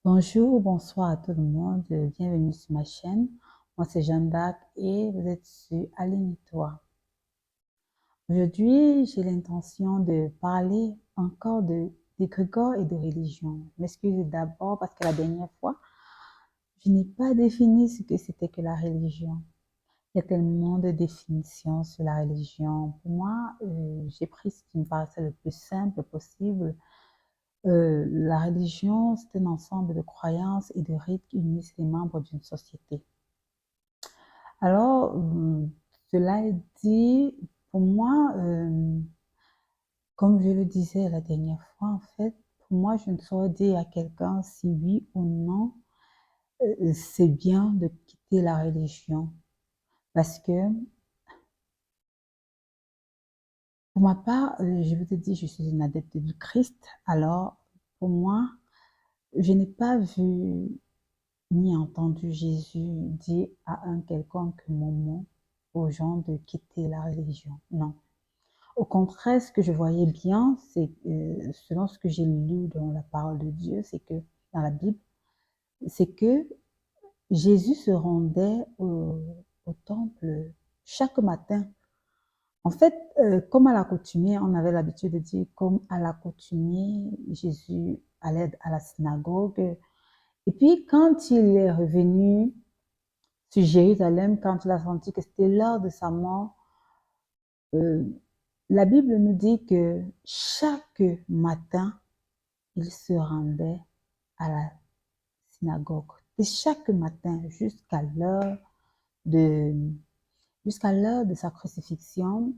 Bonjour, bonsoir à tout le monde, bienvenue sur ma chaîne. Moi c'est Jeanne d'Arc et vous êtes sur Aligne-toi. Aujourd'hui, j'ai l'intention de parler encore d'égrégore et de religion. Je m'excuse d'abord parce que la dernière fois, je n'ai pas défini ce que c'était que la religion. Il y a tellement de définitions sur la religion. Pour moi, j'ai pris ce qui me paraissait le plus simple possible. La religion, c'est un ensemble de croyances et de rites qui unissent les membres d'une société. Alors, cela est dit, pour moi, comme je le disais la dernière fois, en fait, pour moi, je ne saurais dire à quelqu'un si oui ou non, c'est bien de quitter la religion. Parce que, pour ma part, je veux te dire, je suis une adepte du Christ. Alors, pour moi, je n'ai pas vu ni entendu Jésus dire à un quelconque moment aux gens de quitter la religion. Non. Au contraire, ce que je voyais bien, c'est selon ce que j'ai lu dans la parole de Dieu, c'est que dans la Bible, c'est que Jésus se rendait au temple chaque matin. En fait, comme à l'accoutumée, on avait l'habitude de dire, comme à l'accoutumée, Jésus allait à la synagogue. Et puis, quand il est revenu sur Jérusalem, quand il a senti que c'était l'heure de sa mort, euh, la Bible nous dit que chaque matin, il se rendait à la synagogue. Et chaque matin, de, jusqu'à l'heure de sa crucifixion,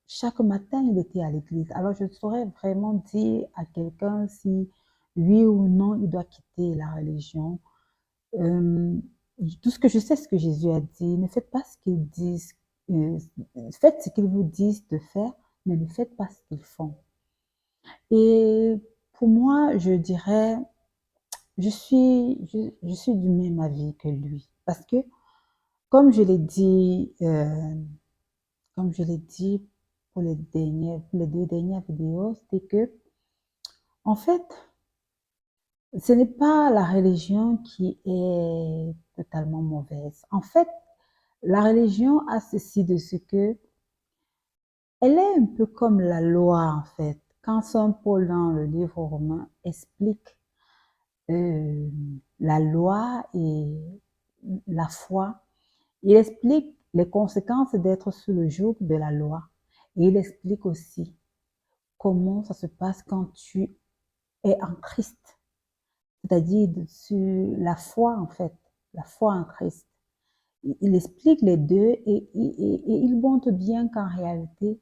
chaque matin, il était à l'église. Alors, je saurais vraiment dire à quelqu'un si oui ou non, il doit quitter la religion. Euh, tout ce que je sais, ce que Jésus a dit, ne faites pas ce qu'ils disent, euh, faites ce qu'ils vous disent de faire, mais ne faites pas ce qu'ils font. Et pour moi, je dirais, je suis du même avis que lui. Parce que, comme je l'ai dit, comme je l'ai dit pour les deux dernières vidéos, c'était que, en fait, ce n'est pas la religion qui est totalement mauvaise. En fait, la religion a ceci de ce que elle est un peu comme la loi en fait. Quand Saint Paul dans le livre romain explique euh, la loi et la foi, il explique les conséquences d'être sous le joug de la loi. Et il explique aussi comment ça se passe quand tu es en Christ, c'est-à-dire sur la foi en fait, la foi en Christ. Il explique les deux et il montre bien qu'en réalité,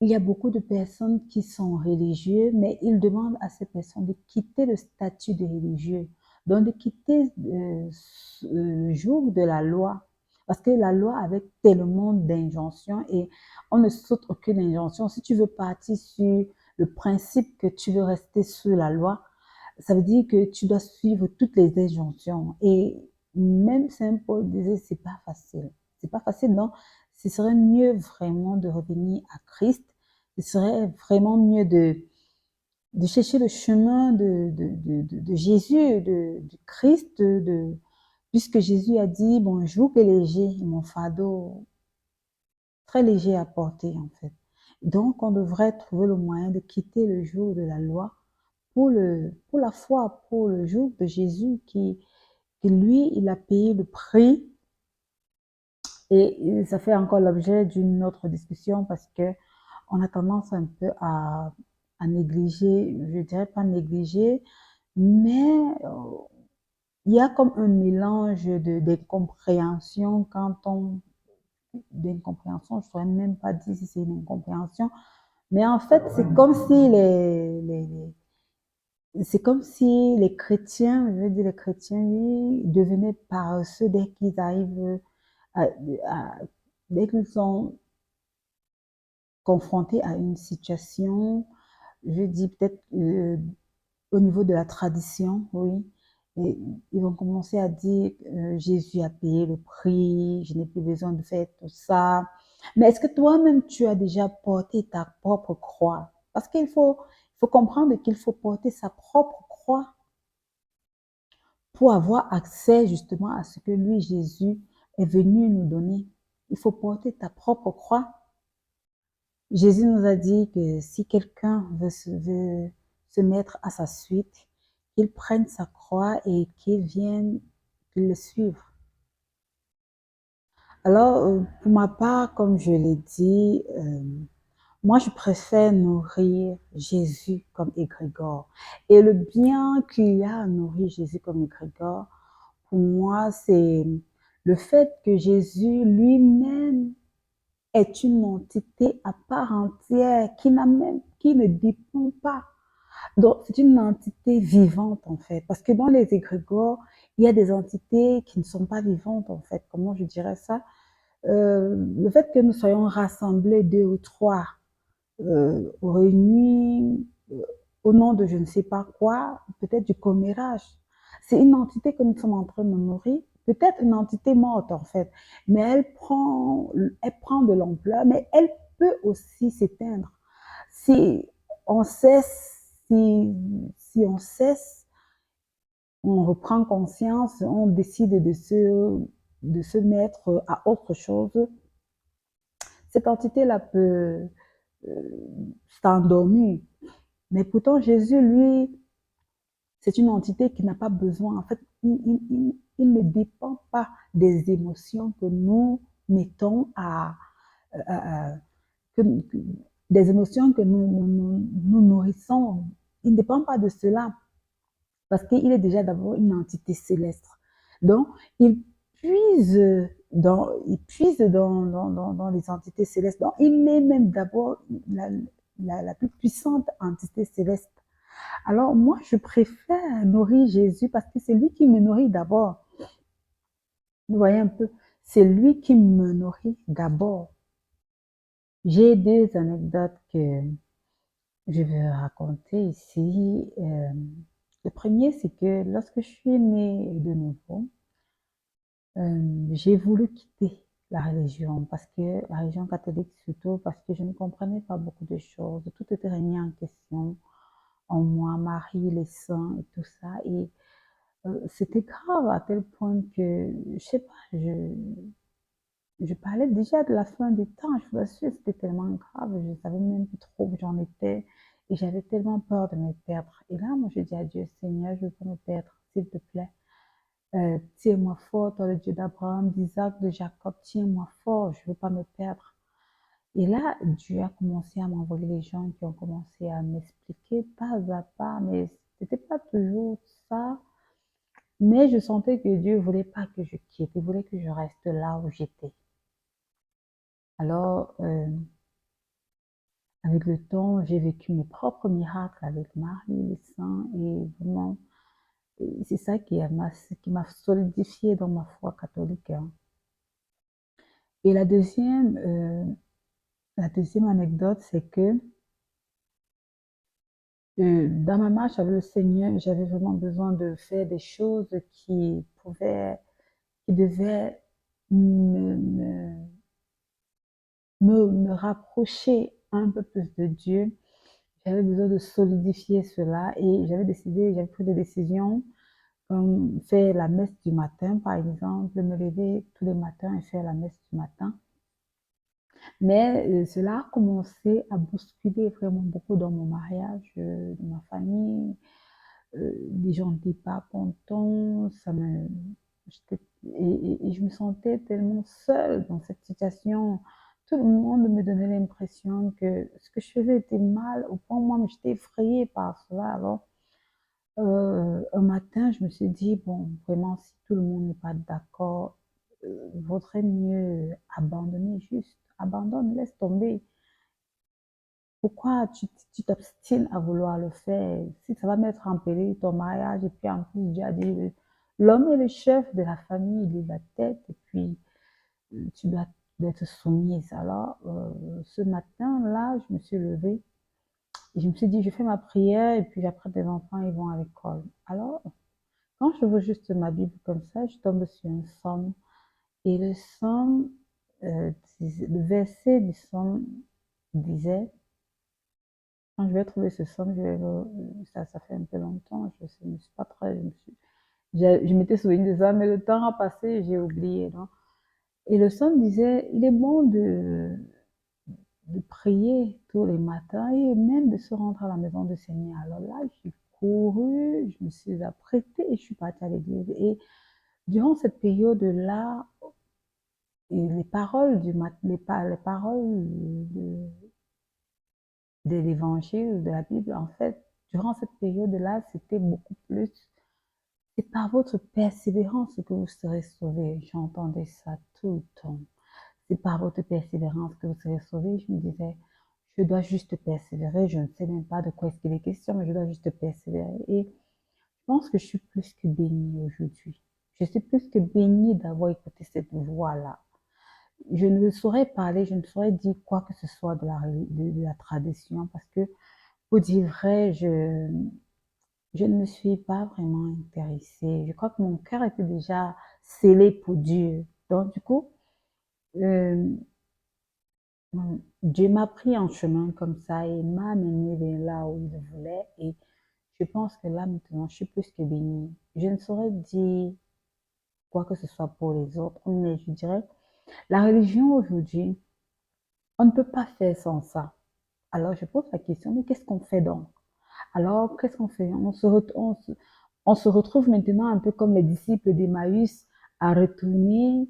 il y a beaucoup de personnes qui sont religieuses, mais ils demandent à ces personnes de quitter le statut de religieux, donc de quitter le joug de la loi. Parce que la loi avait tellement d'injonctions et on ne saute aucune injonction. Si tu veux partir sur le principe que tu veux rester sous la loi, ça veut dire que tu dois suivre toutes les injonctions. Et même Saint Paul disait, c'est pas facile. C'est pas facile, non. Ce serait mieux vraiment de revenir à Christ. Ce serait vraiment mieux de chercher le chemin de Jésus, du Christ, puisque Jésus a dit, bon, je vous est léger, mon fardeau très léger à porter, en fait. Donc, on devrait trouver le moyen de quitter le joug de la loi pour la foi, pour le joug de Jésus qui lui, il a payé le prix. Et ça fait encore l'objet d'une autre discussion parce que on a tendance un peu à négliger, je dirais pas négliger, mais il y a comme un mélange d'incompréhension quand on d'incompréhension, je ne saurais même pas dire si c'est une incompréhension, mais en fait, c'est comme si les chrétiens, je veux dire les chrétiens, oui, devenaient paresseux dès qu'ils arrivent à, à, dès qu'ils sont confrontés à une situation, je dis peut-être au niveau de la tradition, oui, et ils vont commencer à dire Jésus a payé le prix, je n'ai plus besoin de faire tout ça. Mais est-ce que toi-même tu as déjà porté ta propre croix? Parce il faut comprendre qu'il faut porter sa propre croix. pour avoir accès justement à ce que lui, Jésus, est venu nous donner. Il faut porter ta propre croix. Jésus nous a dit que si quelqu'un veut se mettre à sa suite, qu'il prenne sa croix et qu'il vienne le suivre. Alors, pour ma part, comme je l'ai dit, moi, je préfère nourrir Jésus comme égrégore. Et le bien qu'il y a à nourrir Jésus comme égrégore, pour moi, c'est le fait que Jésus lui-même est une entité à part entière qui ne dépend pas. Donc, c'est une entité vivante, en fait. Parce que dans les égrégores, il y a des entités qui ne sont pas vivantes, en fait. Comment je dirais ça? Le fait que nous soyons rassemblés deux ou trois, réunis au nom de je ne sais pas quoi, peut-être du commérage. C'est une entité que nous sommes en train de nourrir, peut-être une entité morte en fait, mais elle prend de l'ampleur, mais elle peut aussi s'éteindre. Si on cesse, si on cesse, on reprend conscience, on décide de se mettre à autre chose, cette entité-là peut s'endormir. Mais pourtant, Jésus, lui, c'est une entité qui n'a pas besoin. En fait, il ne dépend pas des émotions que nous mettons à que, des émotions que nous nourrissons. Il ne dépend pas de cela parce qu'il est déjà d'abord une entité céleste. Donc, puise il puise dans les entités célestes. Donc, il est même d'abord la plus puissante entité céleste. Alors, moi, je préfère nourrir Jésus parce que c'est lui qui me nourrit d'abord. Vous voyez un peu, c'est lui qui me nourrit d'abord. J'ai deux anecdotes que je vais raconter ici. Le premier, c'est que lorsque je suis née de nouveau, j'ai voulu quitter la religion, parce que la religion catholique surtout, parce que je ne comprenais pas beaucoup de choses. Tout était remis en question en moi, Marie, les saints et tout ça. Et c'était grave à tel point que, je sais pas, je parlais déjà de la fin des temps. Je vous assure, c'était tellement grave. Je ne savais même plus trop où j'en étais. Et j'avais tellement peur de me perdre. Et là, moi, je dis à Dieu, Seigneur, je veux pas me perdre, s'il te plaît. Tiens-moi fort, toi le Dieu d'Abraham, d'Isaac, de Jacob, tiens-moi fort, je ne veux pas me perdre. Et là, Dieu a commencé à m'envoyer les gens qui ont commencé à m'expliquer pas à pas, mais c'était pas toujours ça. Mais je sentais que Dieu voulait pas que je quitte, il voulait que je reste là où j'étais. Alors, avec le temps, j'ai vécu mes propres miracles avec Marie, les saints, et vraiment, c'est ça qui m'a solidifié dans ma foi catholique, hein. Et la deuxième anecdote, c'est que dans ma marche avec le Seigneur, j'avais vraiment besoin de faire des choses qui devaient me, me, me rapprocher un peu plus de Dieu. J'avais besoin de solidifier cela et j'avais pris des décisions comme faire la messe du matin, par exemple, me lever tous les matins et faire la messe du matin. Mais cela a commencé à bousculer vraiment beaucoup dans mon mariage, dans ma famille. Les gens n'étaient pas contents, et je me sentais tellement seule dans cette situation. Tout le monde me donnait l'impression que ce que je faisais était mal, au point où moi, j'étais effrayée par cela. Alors, un matin, je me suis dit, bon, vraiment, si tout le monde n'est pas d'accord, vaudrait mieux abandonner juste. Abandonne, laisse tomber. Pourquoi tu t'obstines à vouloir le faire? Si ça va mettre en péril ton mariage, et puis en plus, Dieu a dit, l'homme est le chef de la famille, il est la tête, et puis tu dois être soumise. Alors, ce matin-là, je me suis levée, et je me suis dit, je fais ma prière, et puis après, les enfants, ils vont à l'école. Alors, quand je veux juste ma Bible comme ça, je tombe sur un psaume. Et le psaume, le verset du psaume disait, quand je vais trouver ce psaume, ça fait un peu longtemps, je ne suis pas très, Je m'étais souvenu de ça, mais le temps a passé, j'ai oublié, non? Et le son disait, il est bon de prier tous les matins et même de se rendre à la maison du Seigneur. Alors là, j'ai couru, je me suis apprêtée et je suis partie à l'église. Et durant cette période-là, les paroles les paroles de l'évangile, de la Bible, en fait, durant cette période-là, c'était beaucoup plus. C'est par votre persévérance que vous serez sauvés. J'entendais ça tout le temps. C'est par votre persévérance que vous serez sauvés. Je me disais, je dois juste persévérer. Je ne sais même pas de quoi est-ce qu'il est question, mais je dois juste persévérer. Et je pense que je suis plus que bénie aujourd'hui. Je suis plus que bénie d'avoir écouté cette voix-là. Je ne saurais parler, je ne saurais dire quoi que ce soit de la tradition parce que, pour dire vrai, je ne me suis pas vraiment intéressée. Je crois que mon cœur était déjà scellé pour Dieu. Donc, du coup, euh, Dieu m'a pris en chemin comme ça et m'a amené vers là où il voulait. Et je pense que là, maintenant, je suis plus que bénie. Je ne saurais dire quoi que ce soit pour les autres, mais je dirais, la religion aujourd'hui, on ne peut pas faire sans ça. Alors, je pose la question, mais qu'est-ce qu'on fait donc? Alors, qu'est-ce qu'on fait? On se retrouve maintenant un peu comme les disciples d'Emmaüs à retourner,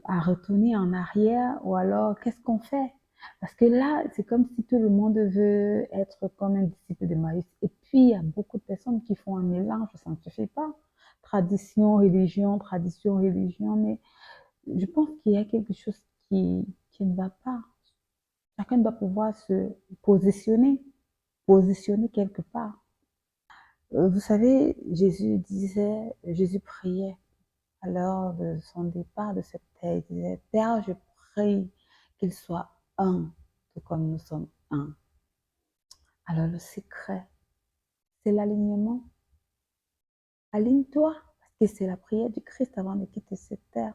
à retourner en arrière, ou alors qu'est-ce qu'on fait? Parce que là, c'est comme si tout le monde veut être comme un disciple d'Emmaüs. Et puis, il y a beaucoup de personnes qui font un mélange, ça ne se fait pas. Tradition, religion, mais je pense qu'il y a quelque chose qui ne va pas. Chacun doit pouvoir se positionner, positionner quelque part. Vous savez, Jésus priait à l'heure de son départ de cette terre. Il disait, Père, je prie qu'il soit un, tout comme nous sommes un. Alors le secret, c'est l'alignement. Aligne-toi, parce que c'est la prière du Christ avant de quitter cette terre.